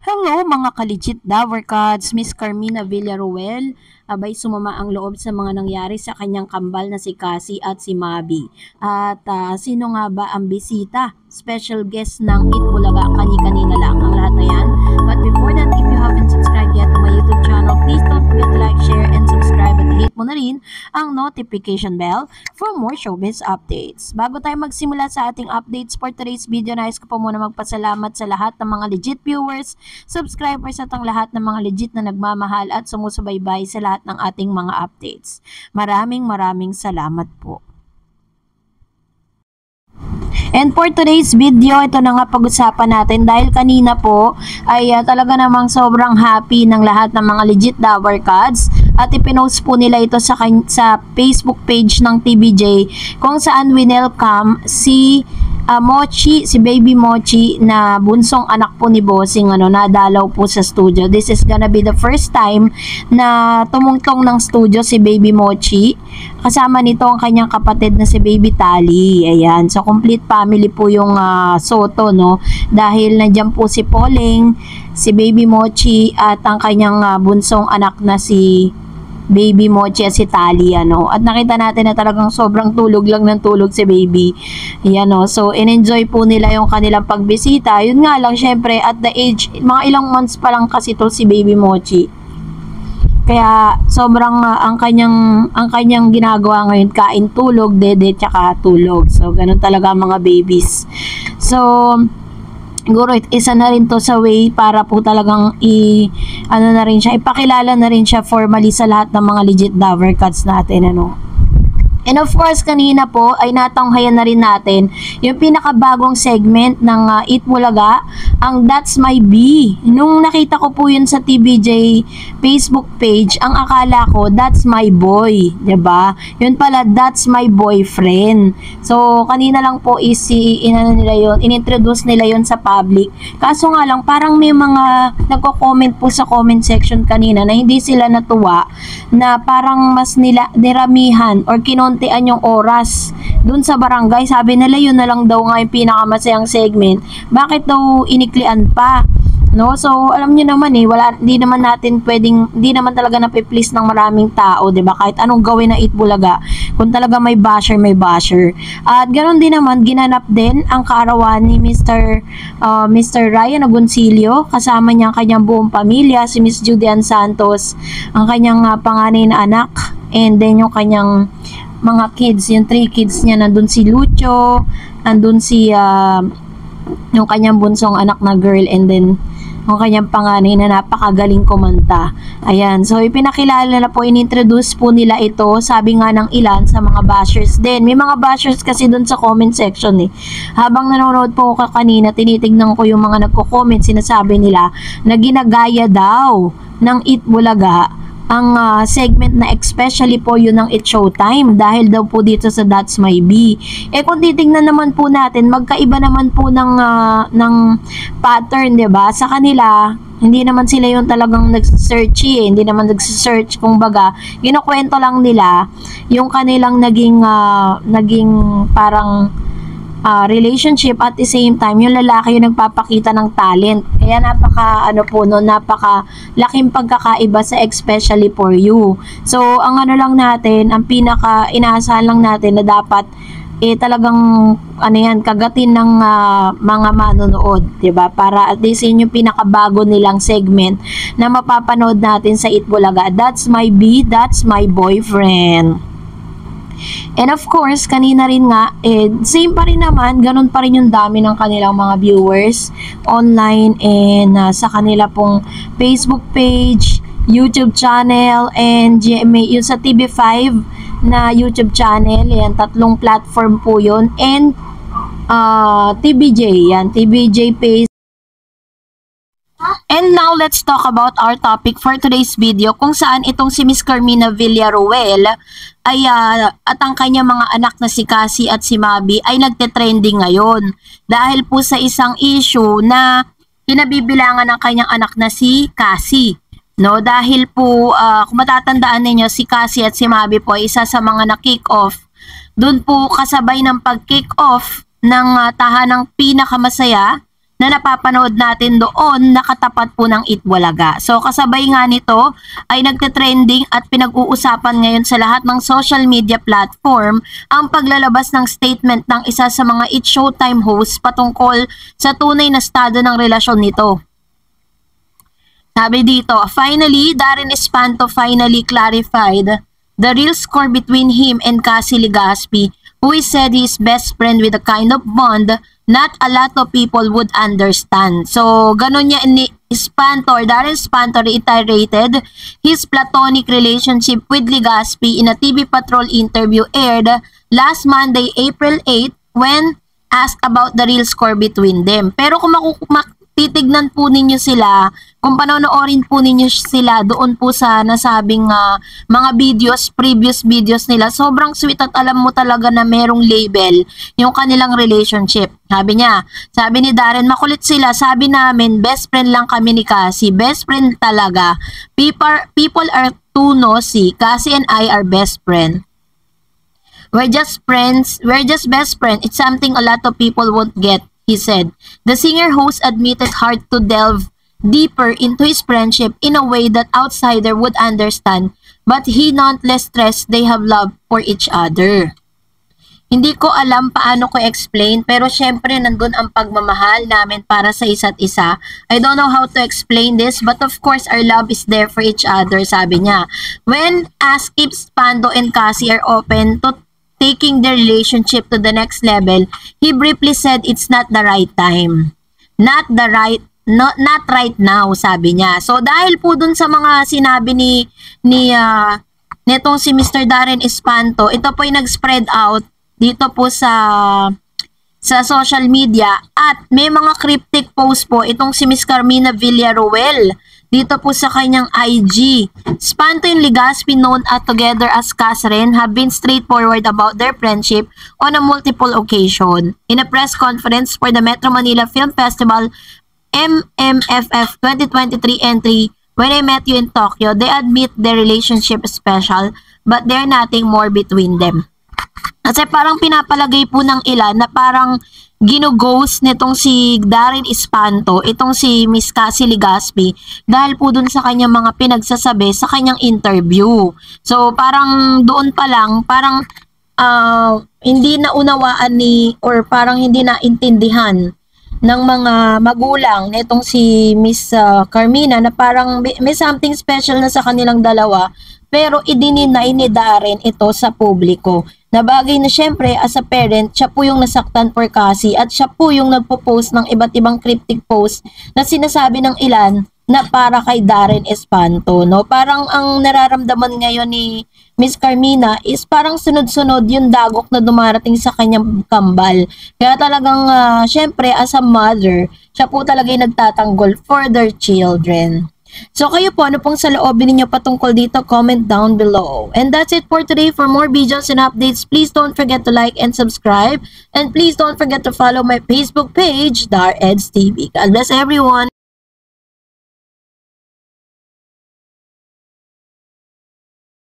Hello mga ka-legit Davercats, Miss Carmina Villaruel, abay sumama ang loob sa mga nangyari sa kanyang kambal na si Cassie at si Mabi. At sino nga ba ang bisita? Special guest ng Eat Bulaga, kani-kanina lang ang lahat na yan. But before that, if you haven't subscribed yet to my YouTube channel, please don't forget to like, share, and subscribe at hit mo na rin ang notification bell for more showbiz updates. Bago tayo magsimula sa ating updates for today's video, nais ko po muna magpasalamat sa lahat ng mga legit viewers, subscribers at ang lahat ng mga legit na nagmamahal at sumusubaybay sa lahat ng ating mga updates. Maraming salamat po. And for today's video, ito na nga pag-usapan natin dahil kanina po ay talaga namang sobrang happy ng lahat ng mga legit Davercats at ipinost po nila ito sa Facebook page ng TBJ kung saan winelcome si Mochi, si Baby Mochi na bunsong anak po ni Bossing nadalaw po sa studio. This is gonna be the first time na tumungtong ng studio si Baby Mochi. Kasama nito ang kanyang kapatid na si Baby Tali. Ayan. So complete family po yung Soto dahil nandiyan po si Poleng, si Baby Mochi at ang kanyang bunsong anak na si Baby Mochi at si Tali at nakita natin na talagang sobrang tulog lang ng tulog si Baby. So in-enjoy po nila yung kanilang pagbisita. Yun nga lang, syempre at the age, mga ilang months pa lang kasi to si Baby Mochi. Kaya sobrang ang kanyang ginagawa ngayon, kain, tulog, dede, tsaka tulog. So ganun talaga mga babies. So siguro isa na rin to sa way para po talagang ipakilala na rin siya formally sa lahat ng mga legit Davercats natin And of course, kanina po ay natanghayan na rin natin yung pinakabagong segment ng Eat Bulaga, ang That's My B. Nung nakita ko po yun sa TBJ Facebook page, ang akala ko, that's my boy. 'Di ba? Yun pala, that's my boyfriend. So, kanina lang po inintroduce nila yun sa public. Kaso nga lang, parang may mga nagko-comment po sa comment section kanina na hindi sila natuwa, na parang mas niramihan or kinontian yung oras dun sa barangay. Sabi nila yun na lang daw nga yung pinakamasayang segment. Bakit daw iniklian pa? So alam niyo naman hindi naman talaga napi-please ng maraming tao, 'di ba? Kahit anong gawin ng Eat Bulaga, kung talaga may basher, may basher. At ganoon din naman ginanap din ang kaarawan ni Mr. Ryan Agoncillo, kasama niya ang kanyang buong pamilya, si Miss Judian Santos, ang kanyang panganay na anak, and then yung kanyang mga kids, yung 3 kids niya, nandun si Lucho, nandun si yung kanyang bunsong anak na girl, and then yung kanyang panganay na napakagaling kumanta. Ayan, so ipinakilala na po, inintroduce po nila ito, sabi nga ng ilan sa mga bashers din. May mga bashers kasi dun sa comment section Habang nanonood po ko kanina, tinitignan ko yung mga nagko-comment, sinasabi nila na ginagaya daw ng Eat Bulaga ang segment na especially po yun ng It's Showtime dahil daw po dito sa That's My B. Kung titingnan naman po natin, magkaiba naman po ng pattern, 'di ba? Sa kanila, hindi naman sila yung talagang nag-search hindi naman nag-search, kumbaga, kinukwento lang nila yung kanilang naging parang relationship, at the same time yung lalaki yung nagpapakita ng talent. Kaya napaka laking pagkakaiba sa especially for you. So ang lang natin, ang pinaka inaasahan lang natin na dapat talagang kagatin ng mga manonood, 'di ba? Para at least yun yung pinakabago nilang segment na mapapanood natin sa Eat Bulaga. That's My B, that's my boyfriend. And of course, kanina rin nga, same pa rin naman, ganun pa rin yung dami ng kanilang mga viewers online and sa kanila pong Facebook page, YouTube channel, and yung sa TV5 na YouTube channel. Yan, 3 platform po yun. And TBJ, yan, TBJ page. And now, let's talk about our topic for today's video, kung saan itong si Miss Carmina Villaruel ay at ang kanyang mga anak na si Cassie at si Mabi ay nagte-trending ngayon dahil po sa isang issue na kinabibilangan ng kanyang anak na si Cassie. Dahil po, kung matatandaan ninyo, si Cassie at si Mabi po ay isa sa mga na-kick off. Doon po kasabay ng pag-kick off ng tahanang pinakamasaya na napapanood natin doon nakatapat po ng Itbulaga. So kasabay nga nito ay nagte-trending at pinag-uusapan ngayon sa lahat ng social media platform ang paglalabas ng statement ng isa sa mga It's Showtime hosts patungkol sa tunay na estado ng relasyon nito. Sabi dito, finally, Darren Espanto finally clarified the real score between him and Cassie Legaspi, who is said he is best friend with a kind of bond not a lot of people would understand. So, ganun niya ni Espanto or Darren Espanto reiterated his platonic relationship with Legaspi in a TV Patrol interview aired last Monday, April 8, when asked about the real score between them. Pero kung titignan po ninyo sila, kung panonoorin po ninyo sila doon po sa nasabing mga videos, previous videos nila, sobrang sweet at alam mo talaga na merong label yung kanilang relationship. Sabi niya, sabi ni Darren, makulit sila, sabi namin, best friend lang kami ni Cassie, best friend talaga. People are too nosy, Cassie and I are best friend. We're just friends, we're just best friend, it's something a lot of people won't get, he said. The singer-host admitted hard to delve deeper into his friendship in a way that outsider would understand, but he nonetheless stressed they have love for each other. Hindi ko alam paano ko explain, pero syempre nandun ang pagmamahal namin para sa isa't isa. I don't know how to explain this, but of course our love is there for each other, sabi niya. When asked if Spando and Cassie are open to taking their relationship to the next level, he briefly said it's not the right time. Not right now, sabi niya. So dahil po dun sa mga sinabi netong si Mr. Darren Espanto, ito po ay nag-spread out dito po sa social media at may mga cryptic post po itong si Miss Carmina Villaruel dito po sa kanyang IG. Espanto and Legaspi, known together as Casren, have been straightforward about their friendship on a multiple occasion. In a press conference for the Metro Manila Film Festival MMFF 2023 entry, when I met you in Tokyo, they admit their relationship is special, but there's nothing more between them. Kasi parang pinapalagay po ng ilan na parang ginughost nitong si Darren Espanto, itong si Miss Cassie Legaspi, dahil po dun sa kanyang mga pinagsasabi sa kanyang interview. So parang doon pa lang, parang hindi na unawaan or parang hindi na intindihan ng mga magulang nitong si Miss Carmina na parang may something special na sa kanilang dalawa, pero idininay ni Darren ito sa publiko. Na bagay na syempre as a parent, siya po yung nasaktan for Cassie at siya po yung nagpo-post ng iba't ibang cryptic post na sinasabi ng ilan na para kay Darren Espanto, no? Parang ang nararamdaman ngayon ni Miss Carmina is parang sunod-sunod yung dagok na dumarating sa kanyang kambal. Kaya talagang syempre as a mother, siya po talaga yung nagtatanggol for their children. So kayo po, ano pong saloobin ninyo patungkol dito? Comment down below. And that's it for today. For more videos and updates, please don't forget to like and subscribe. And please don't forget to follow my Facebook page, Dar Eds TV. God bless everyone.